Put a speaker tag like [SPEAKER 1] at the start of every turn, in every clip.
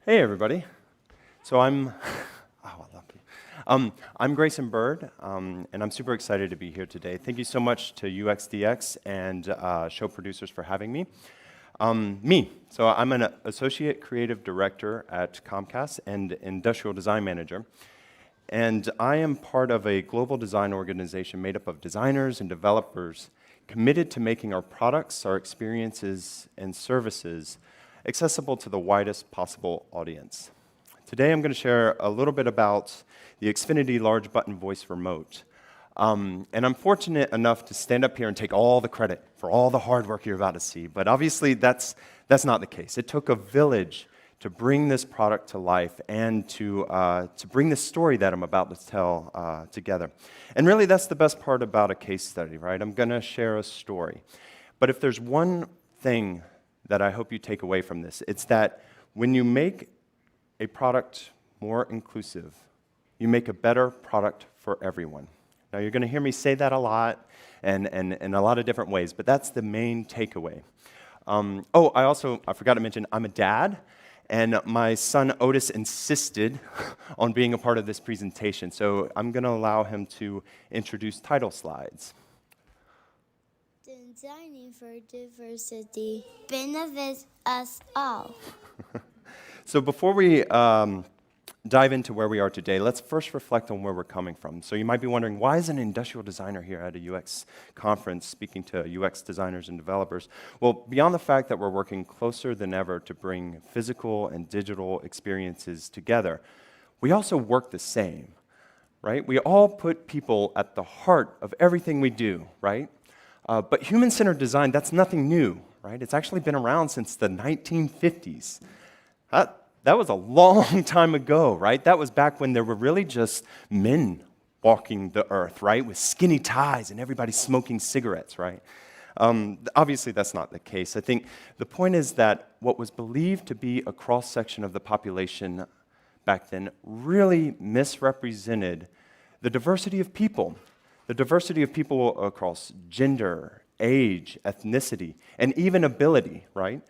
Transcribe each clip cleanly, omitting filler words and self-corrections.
[SPEAKER 1] Hey, everybody. So I'm Grayson Bird, and I'm super excited to be here today. Thank you so much to UXDX and show producers for having me. So I'm an associate creative director at Comcast and industrial design manager. And I am part of a global design organization made up of designers and developers committed to making our products, our experiences, and services accessible to the widest possible audience. Today I'm going to share a little bit about the Xfinity large button voice remote. And I'm fortunate enough to stand up here and take all the credit for all the hard work you're about to see. But obviously that's not the case. It took a village to bring this product to life and to bring this story that I'm about to tell together. And really that's the best part about a case study, right? I'm going to share a story. But if there's one thing that I hope you take away from this, it's that when you make a product more inclusive, you make a better product for everyone. Now, you're going to hear me say that a lot and in a lot of different ways, but that's the main takeaway. I forgot to mention, I'm a dad, and my son Otis insisted on being a part of this presentation, so I'm going to allow him to introduce title slides.
[SPEAKER 2] Designing for diversity benefits us all.
[SPEAKER 1] So before we dive into where we are today, let's first reflect on where we're coming from. So you might be wondering, why is an industrial designer here at a UX conference speaking to UX designers and developers? Well, beyond the fact that we're working closer than ever to bring physical and digital experiences together, we also work the same, right? We all put people at the heart of everything we do, right? But human-centered design, that's nothing new, right? It's actually been around since the 1950s. That was a long time ago, right? That was back when there were really just men walking the earth, right? With skinny ties and everybody smoking cigarettes, right? Obviously, that's not the case. I think the point is that what was believed to be a cross-section of the population back then really misrepresented the diversity of people. The diversity of people across gender, age, ethnicity, and even ability, right?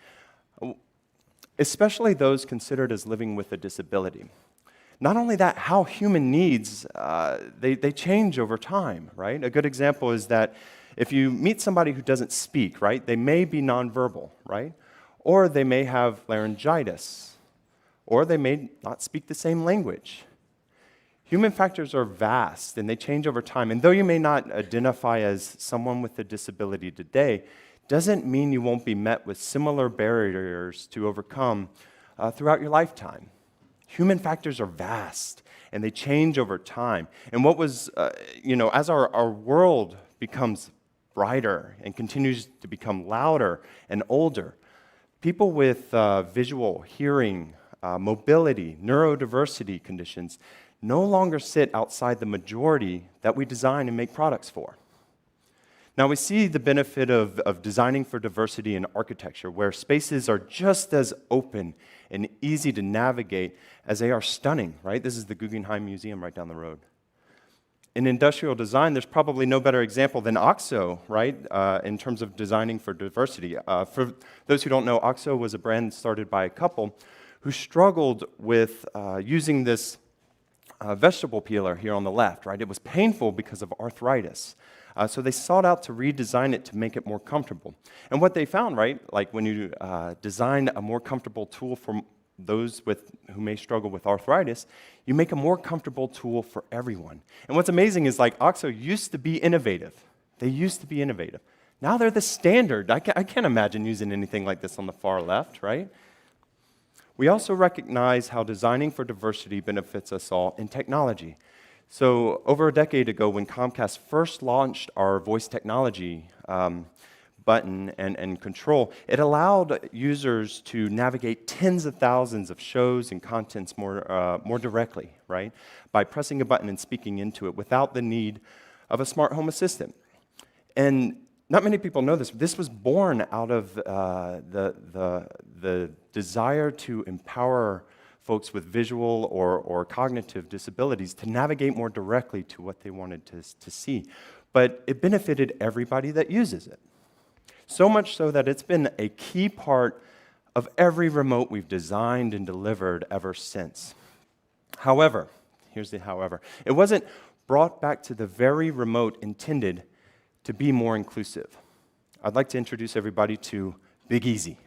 [SPEAKER 1] Especially those considered as living with a disability. Not only that, how human needs, they change over time, right? A good example is that if you meet somebody who doesn't speak, right, they may be nonverbal, right? Or they may have laryngitis, or they may not speak the same language. Human factors are vast, and they change over time. And though you may not identify as someone with a disability today, doesn't mean you won't be met with similar barriers to overcome throughout your lifetime. Human factors are vast, and they change over time. And what was, as our world becomes brighter and continues to become louder and older, people with visual, hearing, mobility, neurodiversity conditions no longer sit outside the majority that we design and make products for. Now, we see the benefit of designing for diversity in architecture, where spaces are just as open and easy to navigate as they are stunning, right? This is the Guggenheim Museum right down the road. In industrial design, there's probably no better example than OXO, right, in terms of designing for diversity. For those who don't know, OXO was a brand started by a couple who struggled with using this vegetable peeler here on the left, right? It was painful because of arthritis. So they sought out to redesign it to make it more comfortable. And what they found, right, like when you design a more comfortable tool for those who may struggle with arthritis, you make a more comfortable tool for everyone. And what's amazing is like OXO used to be innovative. They used to be innovative. Now they're the standard. I can't imagine using anything like this on the far left, right? We also recognize how designing for diversity benefits us all in technology. So over a decade ago, when Comcast first launched our voice technology button and control, it allowed users to navigate tens of thousands of shows and contents more directly, right? By pressing a button and speaking into it without the need of a smart home assistant. And not many people know this. This was born out of the desire to empower folks with visual or cognitive disabilities to navigate more directly to what they wanted to see. But it benefited everybody that uses it. So much so that it's been a key part of every remote we've designed and delivered ever since. However, here's the however, it wasn't brought back to the very remote intended to be more inclusive. I'd like to introduce everybody to Big Easy.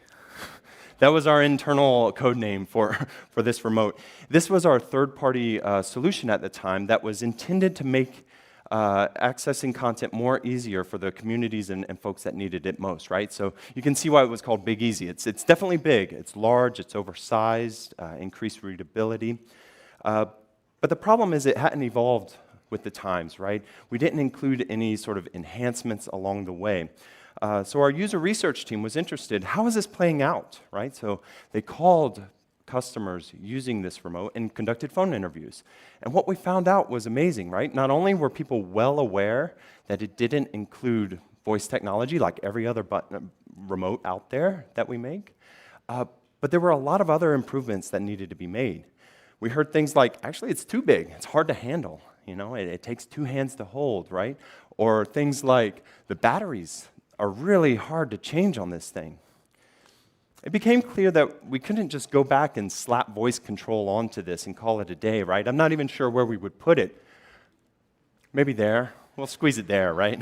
[SPEAKER 1] That was our internal code name for this remote. This was our third-party solution at the time that was intended to make accessing content more easier for the communities and folks that needed it most, right? So you can see why it was called Big Easy. It's definitely big. It's large. It's oversized, increased readability. But the problem is it hadn't evolved with the times, right? We didn't include any sort of enhancements along the way. So our user research team was interested, how is this playing out, right? So they called customers using this remote and conducted phone interviews. And what we found out was amazing, right? Not only were people well aware that it didn't include voice technology like every other remote out there that we make, but there were a lot of other improvements that needed to be made. We heard things like, actually, it's too big. It's hard to handle. You know, it takes two hands to hold, right? Or things like the batteries are really hard to change on this thing. It became clear that we couldn't just go back and slap voice control onto this and call it a day, right? I'm not even sure where we would put it. Maybe there. We'll squeeze it there, right?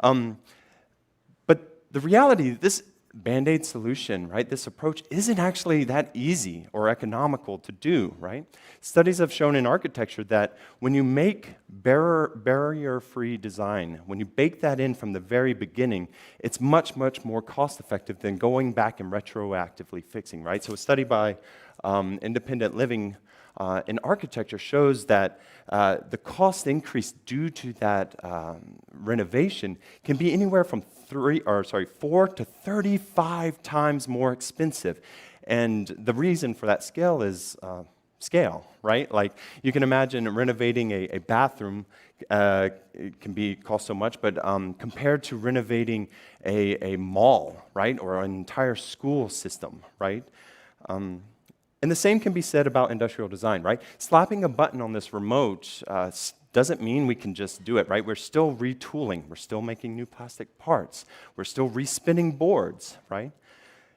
[SPEAKER 1] But the reality, this Band-Aid solution, right, this approach isn't actually that easy or economical to do, right? Studies have shown in architecture that when you make barrier-free design, when you bake that in from the very beginning, it's much, much more cost-effective than going back and retroactively fixing, right? So a study by Independent Living in architecture shows that the cost increase due to that renovation can be anywhere from 4 to 35 times more expensive. And the reason for that scale is scale, right? Like you can imagine renovating a bathroom it can cost so much, but compared to renovating a mall, right, or an entire school system, right? And the same can be said about industrial design, right? Slapping a button on this remote doesn't mean we can just do it, right? We're still retooling. We're still making new plastic parts. We're still respinning boards, right?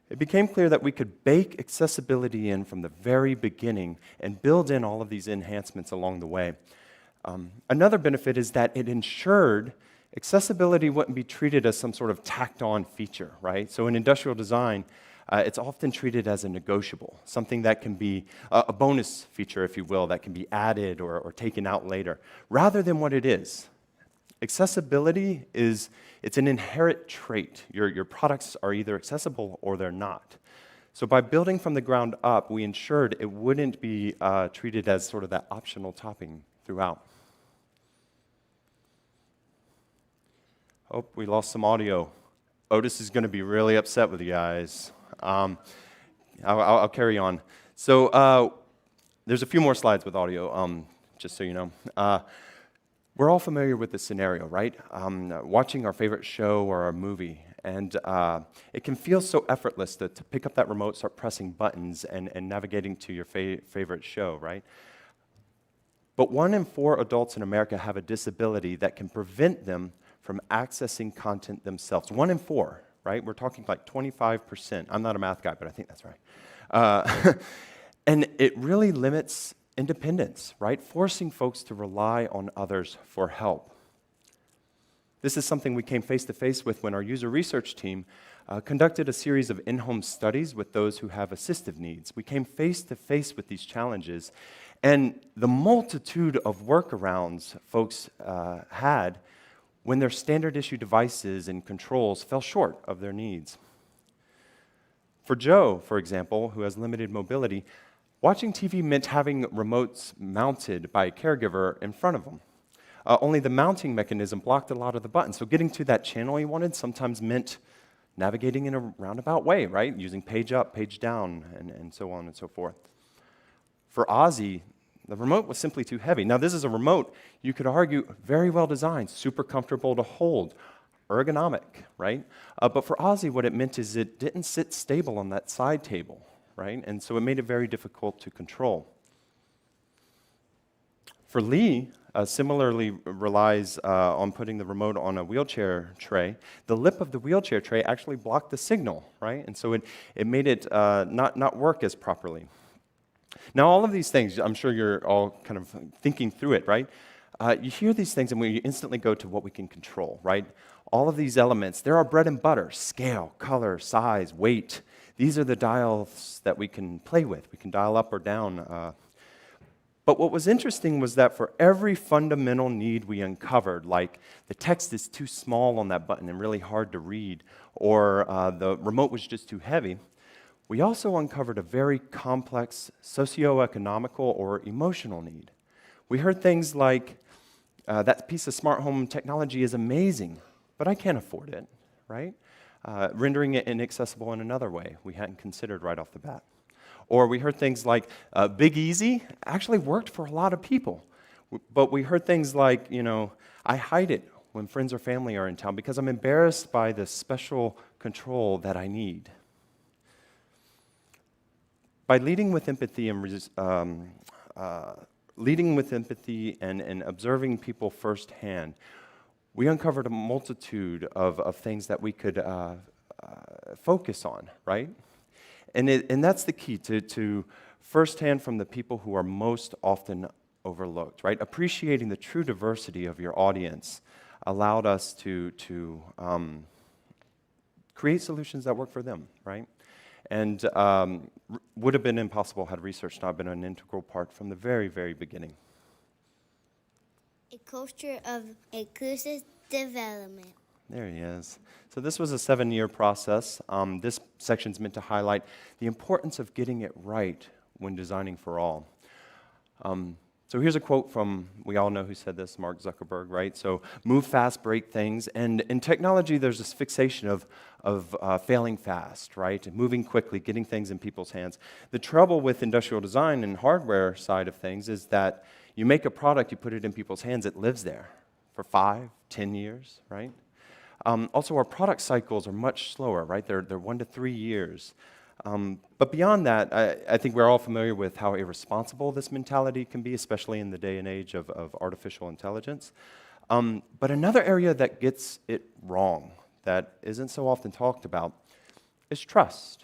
[SPEAKER 1] It became clear that we could bake accessibility in from the very beginning and build in all of these enhancements along the way. Another benefit is that it ensured accessibility wouldn't be treated as some sort of tacked-on feature, right? So in industrial design, it's often treated as a negotiable, something that can be a bonus feature, if you will, that can be added or taken out later, rather than what it is. Accessibility it's an inherent trait. Your products are either accessible or they're not. So by building from the ground up, we ensured it wouldn't be treated as sort of that optional topping throughout. Oh, we lost some audio. Otis is going to be really upset with you guys. I'll carry on. So there's a few more slides with audio, just so you know. We're all familiar with this scenario, right? Watching our favorite show or a movie, and it can feel so effortless to pick up that remote, start pressing buttons, and navigating to your favorite show, right? But 1 in 4 adults in America have a disability that can prevent them from accessing content themselves. 1 in 4. Right? We're talking like 25%. I'm not a math guy, but I think that's right. And it really limits independence, right? Forcing folks to rely on others for help. This is something we came face to face with when our user research team conducted a series of in-home studies with those who have assistive needs. We came face to face with these challenges, and the multitude of workarounds folks had when their standard issue devices and controls fell short of their needs. For Joe, for example, who has limited mobility, watching TV meant having remotes mounted by a caregiver in front of him. Only the mounting mechanism blocked a lot of the buttons, so getting to that channel he wanted sometimes meant navigating in a roundabout way, right? Using page up, page down, and so on and so forth. For Ozzy, the remote was simply too heavy. Now, this is a remote, you could argue, very well designed, super comfortable to hold, ergonomic, right? But for Ozzy, what it meant is it didn't sit stable on that side table, right? And so it made it very difficult to control. For Lee, similarly relies on putting the remote on a wheelchair tray. The lip of the wheelchair tray actually blocked the signal, right? And so it made it not work as properly. Now, all of these things, I'm sure you're all kind of thinking through it, right? You hear these things and we instantly go to what we can control, right? All of these elements, they're our bread and butter: scale, color, size, weight. These are the dials that we can play with. We can dial up or down. But what was interesting was that for every fundamental need we uncovered, like the text is too small on that button and really hard to read, or the remote was just too heavy, we also uncovered a very complex socio-economical or emotional need. We heard things like, that piece of smart home technology is amazing, but I can't afford it, right? Rendering it inaccessible in another way we hadn't considered right off the bat. Or we heard things like, Big Easy actually worked for a lot of people. But we heard things like, I hide it when friends or family are in town because I'm embarrassed by the special control that I need. By leading with empathy and observing people firsthand, we uncovered a multitude of things that we could focus on, right? And that's the key, to firsthand from the people who are most often overlooked, right? Appreciating the true diversity of your audience allowed us to create solutions that work for them, right? And would have been impossible had research not been an integral part from the very, very beginning.
[SPEAKER 2] A culture of inclusive development.
[SPEAKER 1] There he is. So this was a 7-year process. This section's meant to highlight the importance of getting it right when designing for all. So here's a quote from, we all know who said this, Mark Zuckerberg, right? So move fast, break things. And in technology, there's this fixation of failing fast, right? Moving quickly, getting things in people's hands. The trouble with industrial design and hardware side of things is that you make a product, you put it in people's hands, it lives there for 5, 10 years, right? Also, our product cycles are much slower, right? They're 1 to 3 years. But beyond that, I think we're all familiar with how irresponsible this mentality can be, especially in the day and age of artificial intelligence. But another area that gets it wrong, that isn't so often talked about, is trust.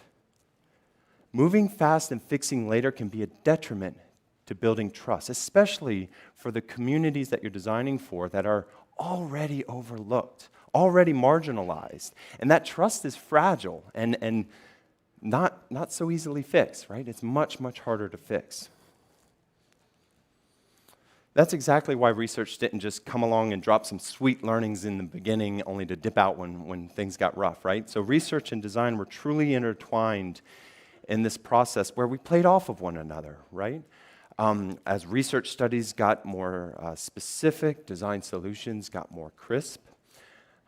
[SPEAKER 1] Moving fast and fixing later can be a detriment to building trust, especially for the communities that you're designing for that are already overlooked, already marginalized. And that trust is fragile and not so easily fixed, right? It's much, much harder to fix. That's exactly why research didn't just come along and drop some sweet learnings in the beginning only to dip out when things got rough, right? So research and design were truly intertwined in this process where we played off of one another, right? As research studies got more specific, design solutions got more crisp.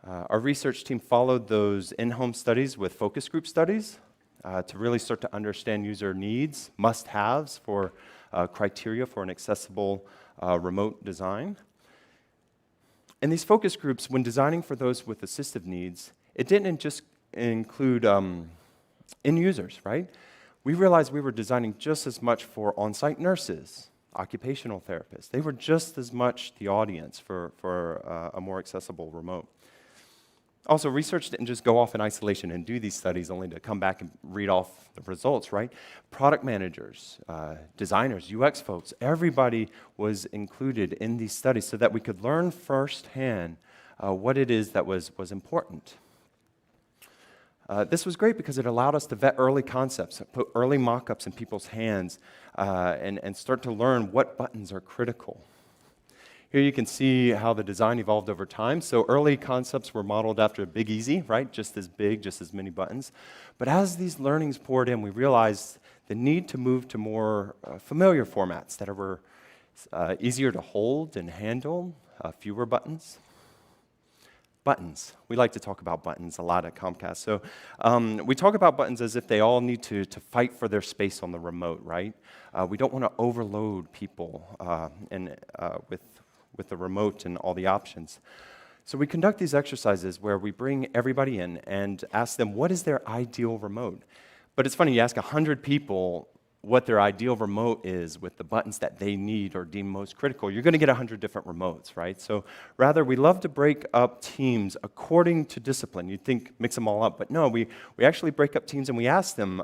[SPEAKER 1] Our research team followed those in-home studies with focus group studies to really start to understand user needs, must-haves for criteria for an accessible remote design. And these focus groups, when designing for those with assistive needs, it didn't just include end users, right? We realized we were designing just as much for on-site nurses, occupational therapists. They were just as much the audience for a more accessible remote. Also, research didn't just go off in isolation and do these studies only to come back and read off the results, right? Product managers, designers, UX folks, everybody was included in these studies so that we could learn firsthand what it is that was important. This was great because it allowed us to vet early concepts, put early mock-ups in people's hands, and start to learn what buttons are critical. Here you can see how the design evolved over time. So early concepts were modeled after Big Easy, right? Just as big, just as many buttons. But as these learnings poured in, we realized the need to move to more familiar formats that were easier to hold and handle, fewer buttons. Buttons. We like to talk about buttons a lot at Comcast. So we talk about buttons as if they all need to fight for their space on the remote, right? We don't want to overload people with the remote and all the options. So we conduct these exercises where we bring everybody in and ask them, what is their ideal remote? But it's funny, you ask 100 people, what their ideal remote is with the buttons that they need or deem most critical, you're going to get 100 different remotes, right? So rather, we love to break up teams according to discipline. You'd think mix them all up, but no, we actually break up teams and we ask them,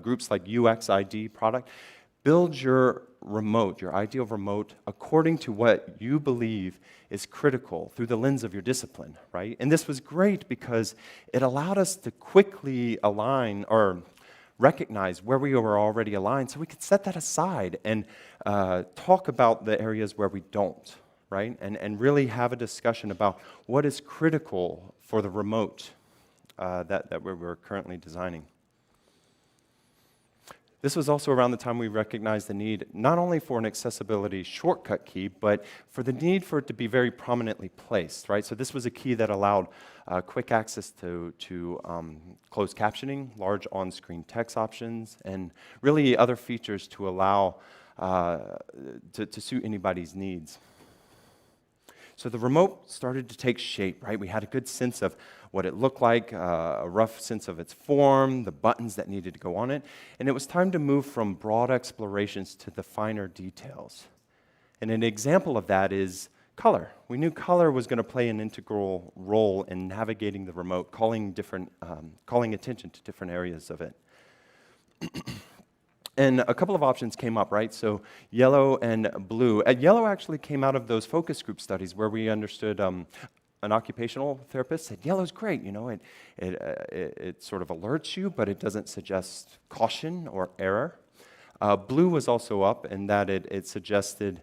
[SPEAKER 1] groups like UXID product, build your remote, your ideal remote, according to what you believe is critical through the lens of your discipline, right? And this was great because it allowed us to quickly align or recognize where we were already aligned so we could set that aside and talk about the areas where we don't, right? And really have a discussion about what is critical for the remote that we're currently designing. This was also around the time we recognized the need not only for an accessibility shortcut key, but for the need for it to be very prominently placed, right? So this was a key that allowed quick access to closed captioning, large on-screen text options, and really other features to allow to suit anybody's needs. So the remote started to take shape, right? We had a good sense of what it looked like, a rough sense of its form, the buttons that needed to go on it, and it was time to move from broad explorations to the finer details. And an example of that is color. We knew color was going to play an integral role in navigating the remote, calling attention to different areas of it. And a couple of options came up, right? So yellow and blue. Yellow actually came out of those focus group studies where we understood an occupational therapist said, yellow's great, you know, it sort of alerts you, but it doesn't suggest caution or error. Blue was also up in that it suggested,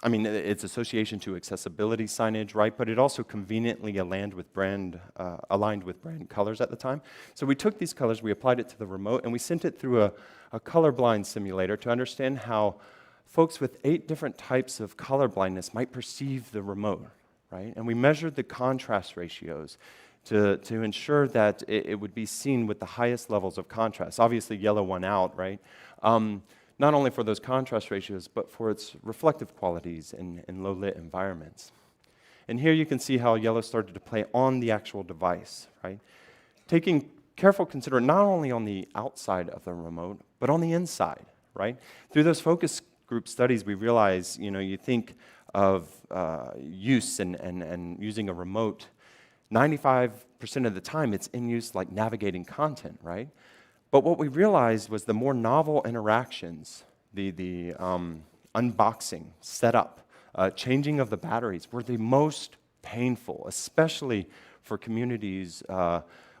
[SPEAKER 1] its association to accessibility signage, right? But it also conveniently aligned with brand colors at the time. So we took these colors, we applied it to the remote, and we sent it through a colorblind simulator to understand how folks with 8 different types of color blindness might perceive the remote, right? And we measured the contrast ratios to ensure that it would be seen with the highest levels of contrast. Obviously, yellow won out, right? Not only for those contrast ratios, but for its reflective qualities in low-lit environments. And here you can see how yellow started to play on the actual device, right? Taking careful consideration not only on the outside of the remote, but on the inside, right? Through those focus group studies, we realize, you think of use and using a remote, 95% of the time it's in use like navigating content, right? But what we realized was the more novel interactions, the unboxing, setup, changing of the batteries were the most painful, especially for communities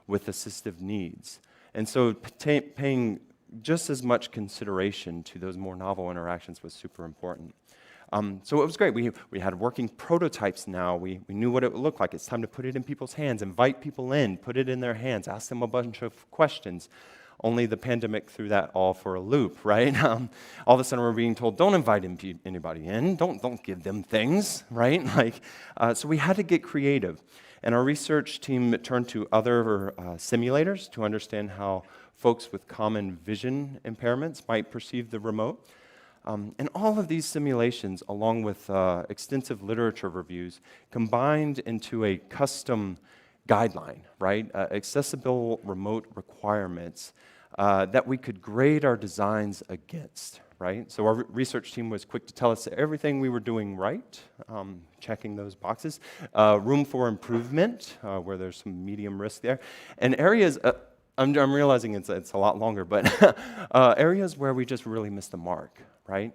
[SPEAKER 1] with assistive needs. And so paying just as much consideration to those more novel interactions was super important. So it was great. We had working prototypes now. We knew what it would look like. It's time to put it in people's hands, invite people in, put it in their hands, ask them a bunch of questions. Only the pandemic threw that all for a loop, right? All of a sudden we're being told, don't invite anybody in, don't give them things, right? So we had to get creative. And our research team turned to other simulators to understand how folks with common vision impairments might perceive the remote. And all of these simulations, along with extensive literature reviews, combined into a custom guideline, right? Accessible remote requirements that we could grade our designs against, right? So our research team was quick to tell us everything we were doing right, checking those boxes, room for improvement, where there's some medium risk there, and areas, I'm realizing it's a lot longer, but areas where we just really missed the mark, right?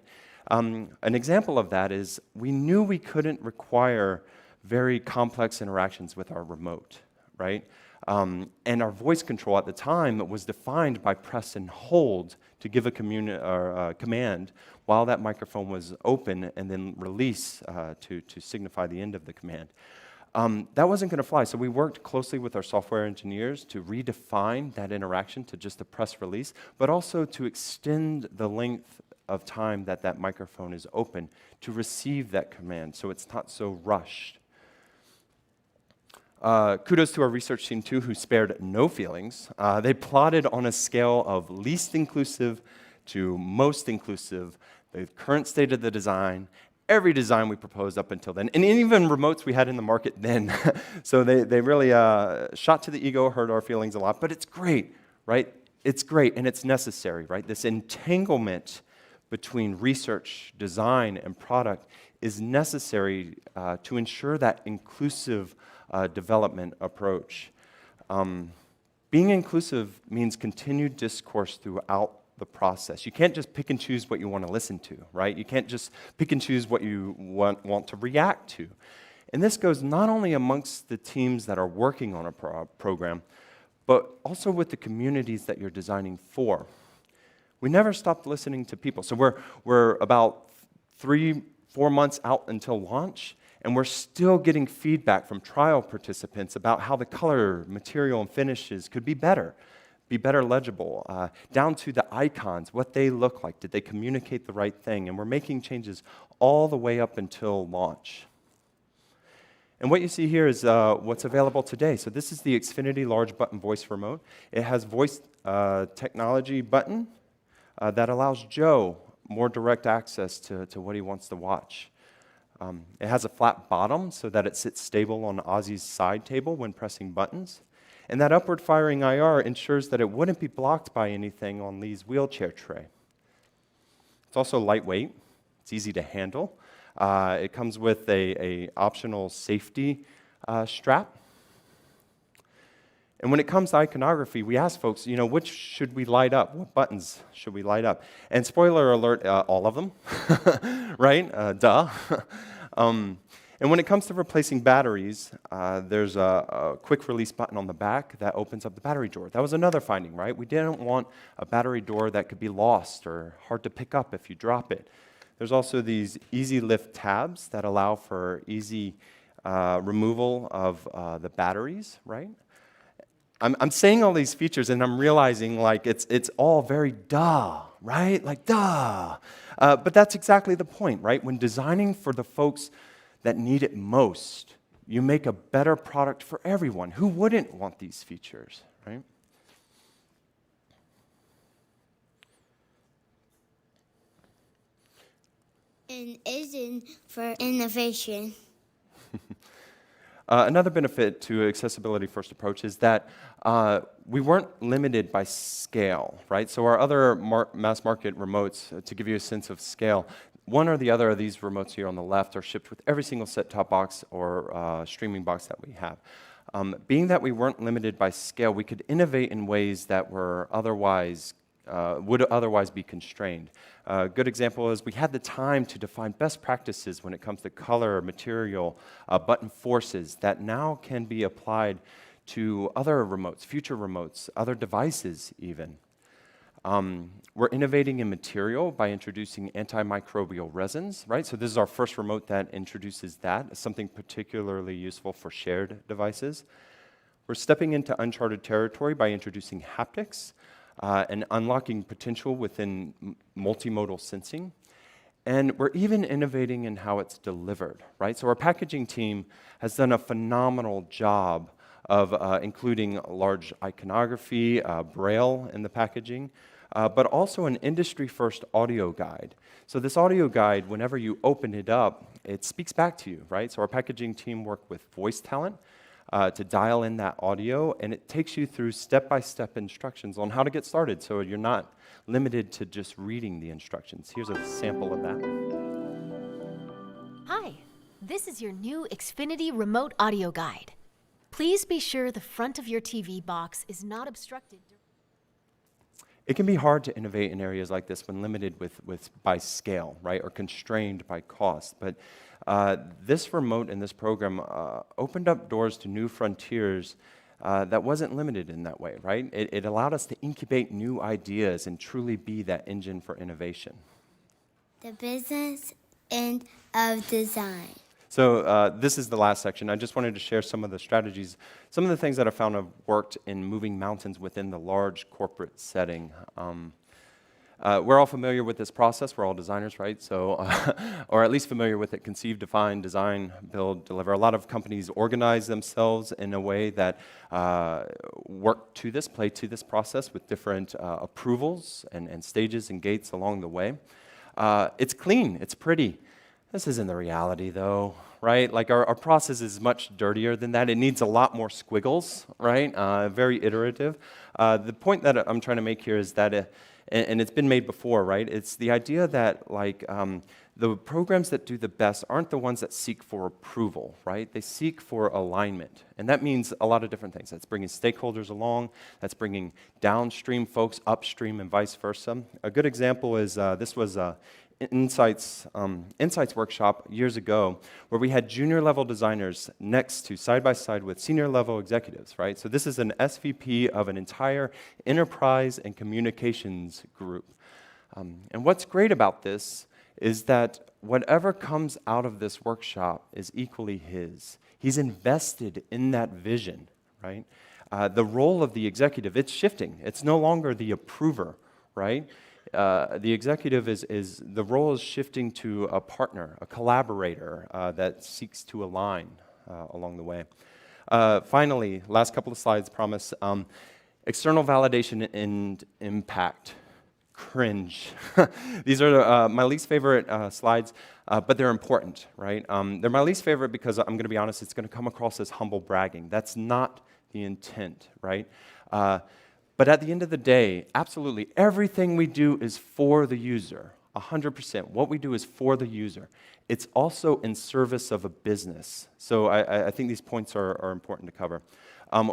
[SPEAKER 1] An example of that is we knew we couldn't require very complex interactions with our remote, right? And our voice control at the time was defined by press and hold to give a command while that microphone was open and then release to signify the end of the command. That wasn't going to fly, so we worked closely with our software engineers to redefine that interaction to just a press release, but also to extend the length of time that microphone is open to receive that command so it's not so rushed. Kudos to our research team, too, who spared no feelings. They plotted on a scale of least inclusive to most inclusive the current state of the design, every design we proposed up until then, and even remotes we had in the market then. So they really shot to the ego, hurt our feelings a lot, but it's great, right? it's great and it's necessary, right? This entanglement between research, design, and product is necessary to ensure that inclusive development approach. Being inclusive means continued discourse throughout the process. You can't just pick and choose what you want to listen to, right? You can't just pick and choose what you want to react to. And this goes not only amongst the teams that are working on a program, but also with the communities that you're designing for. We never stopped listening to people. So we're about 3-4 months out until launch, and we're still getting feedback from trial participants about how the color, material, and finishes could be better legible, down to the icons, what they look like. Did they communicate the right thing? And we're making changes all the way up until launch. And what you see here is what's available today. So this is the Xfinity large button voice remote. It has voice technology button that allows Joe more direct access to what he wants to watch. It has a flat bottom so that it sits stable on Ozzy's side table when pressing buttons. And that upward firing IR ensures that it wouldn't be blocked by anything on Lee's wheelchair tray. It's also lightweight. It's easy to handle. It comes with a optional safety strap. And when it comes to iconography, we ask folks, which should we light up? What buttons should we light up? And spoiler alert, all of them, right? Duh. And when it comes to replacing batteries, there's a quick release button on the back that opens up the battery drawer. That was another finding, right? We didn't want a battery door that could be lost or hard to pick up if you drop it. There's also these easy lift tabs that allow for easy removal of the batteries, right? I'm saying all these features and I'm realizing like it's all very duh, right? Like duh. But that's exactly the point, right? When designing for the folks that need it most, you make a better product for everyone. Who wouldn't want these features, right?
[SPEAKER 2] And isn't for innovation.
[SPEAKER 1] Another benefit to accessibility first approach is that we weren't limited by scale, right? So our other mass market remotes, to give you a sense of scale, one or the other of these remotes here on the left are shipped with every single set-top box or streaming box that we have. Being that we weren't limited by scale, we could innovate in ways that were would otherwise be constrained. A good example is we had the time to define best practices when it comes to color, material, button forces that now can be applied to other remotes, future remotes, other devices even. We're innovating in material by introducing antimicrobial resins, right? So this is our first remote that introduces that, something particularly useful for shared devices. We're stepping into uncharted territory by introducing haptics and unlocking potential within multimodal sensing. And we're even innovating in how it's delivered, right? So our packaging team has done a phenomenal job of including large iconography, braille in the packaging, but also an industry-first audio guide. So this audio guide, whenever you open it up, it speaks back to you, right? So our packaging team worked with voice talent to dial in that audio, and it takes you through step-by-step instructions on how to get started, so you're not limited to just reading the instructions. Here's a sample of that.
[SPEAKER 3] Hi, this is your new Xfinity Remote Audio Guide. Please be sure the front of your TV box is not obstructed.
[SPEAKER 1] It can be hard to innovate in areas like this when limited by scale, right, or constrained by cost. But this remote and this program opened up doors to new frontiers that wasn't limited in that way, right? It allowed us to incubate new ideas and truly be that engine for innovation.
[SPEAKER 2] The business end of design.
[SPEAKER 1] So this is the last section. I just wanted to share some of the strategies, some of the things that I found have worked in moving mountains within the large corporate setting. We're all familiar with this process. We're all designers, right? So, or at least familiar with it: conceive, define, design, build, deliver. A lot of companies organize themselves in a way that play to this process with different approvals and stages and gates along the way. It's clean. It's pretty. This isn't the reality, though, right? Like our process is much dirtier than that. It needs a lot more squiggles, right? Very iterative. The point that I'm trying to make here is that, and it's been made before, right? It's the idea that the programs that do the best aren't the ones that seek for approval, right? They seek for alignment. And that means a lot of different things. That's bringing stakeholders along, that's bringing downstream folks upstream, and vice versa. A good example is this was Insights workshop years ago, where we had junior level designers next to side by side with senior level executives, right? So this is an SVP of an entire enterprise and communications group. And what's great about this is that whatever comes out of this workshop is equally his. He's invested in that vision, right? The role of the executive, it's shifting. It's no longer the approver, right? The executive the role is shifting to a partner, a collaborator that seeks to align along the way. Finally, last couple of slides, promise. External validation and impact. Cringe. These are my least favorite slides, but they're important, right? They're my least favorite because I'm going to be honest, it's going to come across as humble bragging. That's not the intent, right? But at the end of the day, absolutely, everything we do is for the user, 100%. What we do is for the user. It's also in service of a business. So I think these points are important to cover.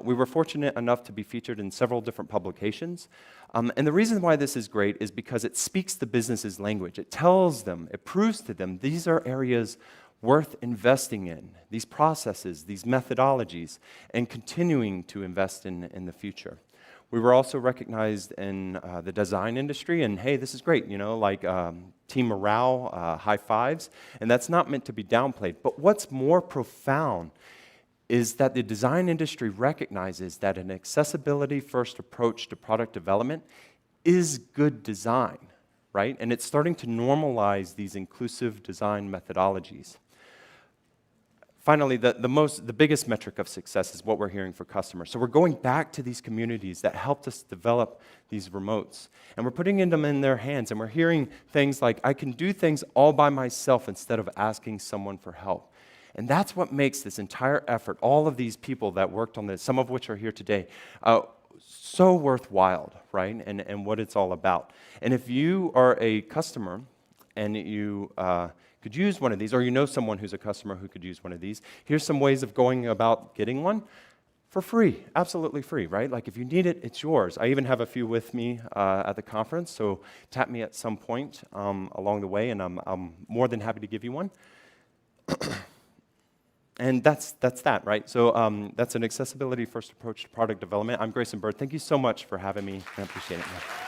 [SPEAKER 1] We were fortunate enough to be featured in several different publications. And the reason why this is great is because it speaks the business's language. It tells them, it proves to them, these are areas worth investing in, these processes, these methodologies, and continuing to invest in the future. We were also recognized in the design industry, and hey, this is great, like team morale, high fives, and that's not meant to be downplayed. But what's more profound is that the design industry recognizes that an accessibility-first approach to product development is good design, right? And it's starting to normalize these inclusive design methodologies. Finally, the biggest metric of success is what we're hearing for customers. So we're going back to these communities that helped us develop these remotes, and we're putting them in their hands, and we're hearing things like, I can do things all by myself instead of asking someone for help. And that's what makes this entire effort, all of these people that worked on this, some of which are here today, so worthwhile, right? And what it's all about. And if you are a customer and you could use one of these, or you know someone who's a customer who could use one of these, here's some ways of going about getting one for free, absolutely free, right? Like if you need it, it's yours. I even have a few with me at the conference, so tap me at some point along the way, and I'm more than happy to give you one. And that's that, right? So that's an accessibility-first approach to product development. I'm Grayson Bird. Thank you so much for having me. I appreciate it.